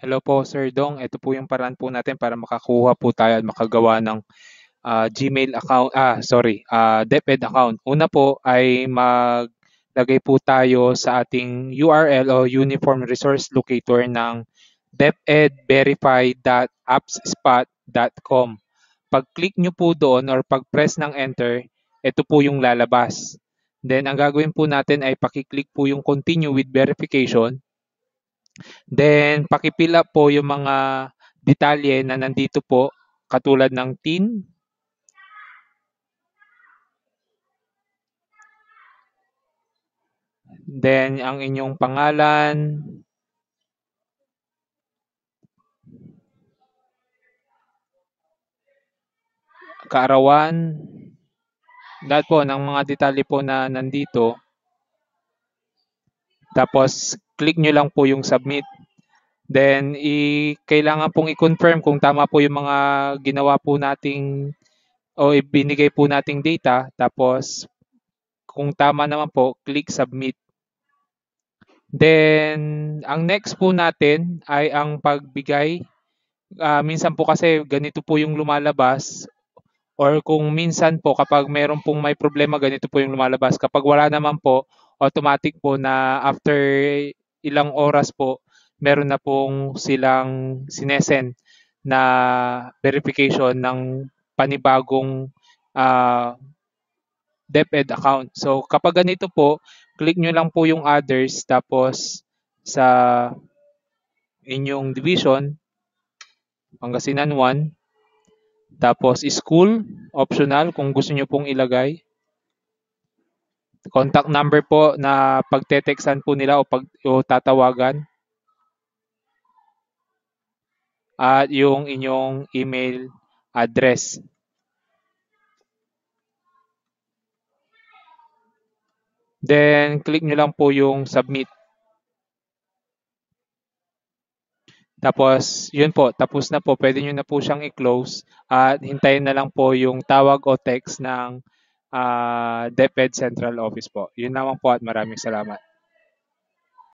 Hello po, Sir Dong. Ito po yung paraan po natin para makakuha po tayo at makagawa ng Gmail account, DepEd account. Una po ay maglagay po tayo sa ating URL o Uniform Resource Locator ng depedverify.appspot.com. Pag-click nyo po doon or pag-press ng enter, ito po yung lalabas. Then, ang gagawin po natin ay pakiclick po yung continue with verification. Then, paki-fill up po yung mga detalye na nandito po, katulad ng TIN, then ang inyong pangalan, kaarawan, lahat po ng mga detalye po na nandito. Tapos, click nyo lang po yung submit. Then, kailangan pong i-confirm kung tama po yung mga ginawa po nating o ibinigay po nating data. Tapos, kung tama naman po, click submit. Then, ang next po natin ay ang pagbigay. Minsan po kasi ganito po yung lumalabas, or kung minsan po kapag meron pong may problema, ganito po yung lumalabas. Kapag wala naman po, automatic po na after ilang oras po, meron na pong silang sinesend na verification ng panibagong ah, DepEd account. So kapag ganito po, click nyo lang po yung others, tapos sa inyong division, Pangasinan 1, tapos school, optional kung gusto nyo pong ilagay. Contact number po na pagte-textan po nila o tatawagan. At yung inyong email address. Then, click nyo lang po yung submit. Tapos, yun po, tapos na po. Pwede nyo na po siyang i-close at hintayin na lang po yung tawag o text ng DepEd Central Office po. Yun naman po at maraming salamat.